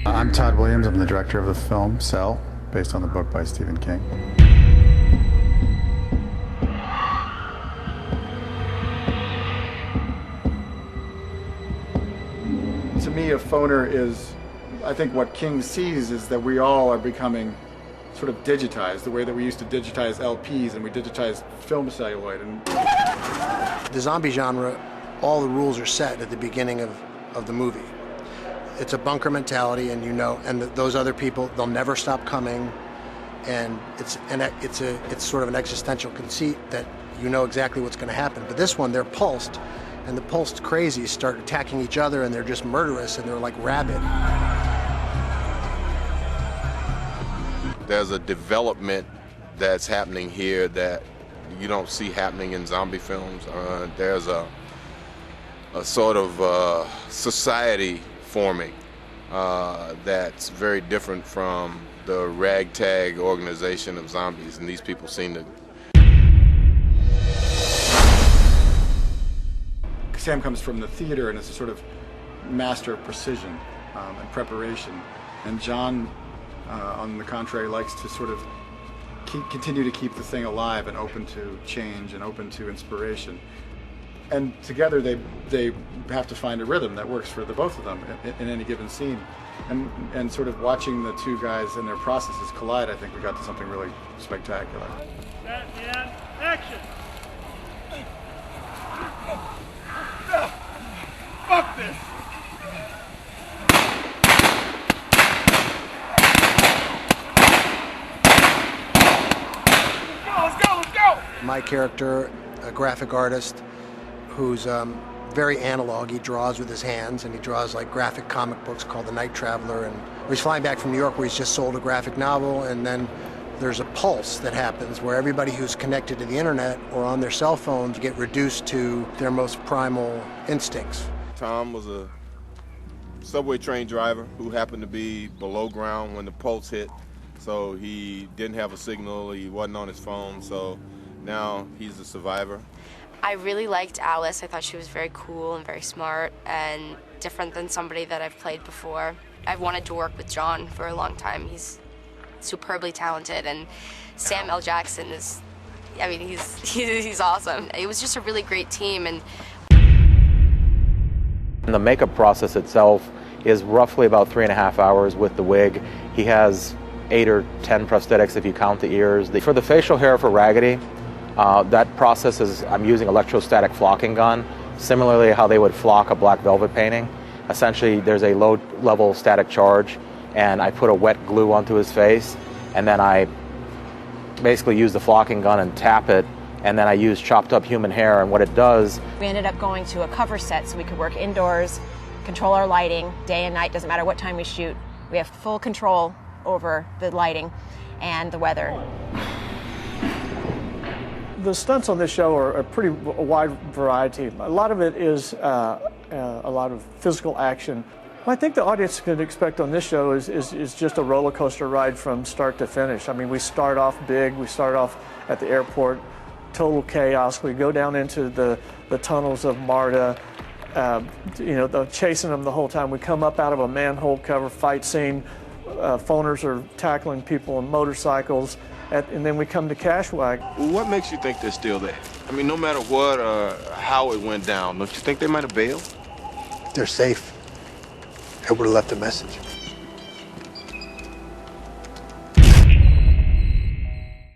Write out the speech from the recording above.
I'm Todd Williams. I'm the director of the film Cell, based on the book by Stephen King. To me, a phoner is, I think what King sees is that we all are becoming sort of digitized, the way that we used to digitize LPs and we digitize film celluloid. And the zombie genre, all the rules are set at the beginning of the movie. It's a bunker mentality, and those other people, they'll never stop coming, and it's sort of an existential conceit that you know exactly what's going to happen. But this one, they're pulsed, and the pulsed crazies start attacking each other, and they're just murderous, and they're like rabid. There's a development that's happening here that you don't see happening in zombie films. There's a sort of society forming that's very different from the ragtag organization of zombies, and these people seem to. Sam comes from the theater and is a sort of master of precision and preparation, and John, on the contrary, likes to sort of continue to keep the thing alive and open to change and open to inspiration. And together they have to find a rhythm that works for the both of them in any given scene. And sort of watching the two guys and their processes collide, I think we got to something really spectacular. Set and action! Fuck this! Let's go! My character, a graphic artist, who's very analog. He draws with his hands, and he draws like graphic comic books called The Night Traveler. And he's flying back from New York, where he's just sold a graphic novel, and then there's a pulse that happens where everybody who's connected to the internet or on their cell phones get reduced to their most primal instincts. Tom was a subway train driver who happened to be below ground when the pulse hit, so he didn't have a signal, he wasn't on his phone, so now he's a survivor. I really liked Alice. I thought she was very cool and very smart and different than somebody that I've played before. I've wanted to work with John for a long time. He's superbly talented, and Sam L. Jackson is, I mean, he's awesome. It was just a really great team. And the makeup process itself is roughly about 3.5 hours with the wig. He has 8 or 10 prosthetics if you count the ears. For the facial hair for Raggedy, that process is, I'm using electrostatic flocking gun, similarly how they would flock a black velvet painting. Essentially, there's a low-level static charge, and I put a wet glue onto his face, and then I basically use the flocking gun and tap it, and then I use chopped up human hair, and what it does... We ended up going to a cover set so we could work indoors, control our lighting, day and night, doesn't matter what time we shoot. We have full control over the lighting and the weather. The stunts on this show are a wide variety. A lot of it is a lot of physical action. What I think the audience can expect on this show is just a roller coaster ride from start to finish. I mean, we start off big, we start off at the airport, total chaos. We go down into the tunnels of Marta, chasing them the whole time. We come up out of a manhole cover fight scene. Phoners are tackling people on motorcycles. And then we come to Cashwag. What makes you think they're still there? I mean, no matter what or how it went down, don't you think they might have bailed? They're safe. They would have left a message.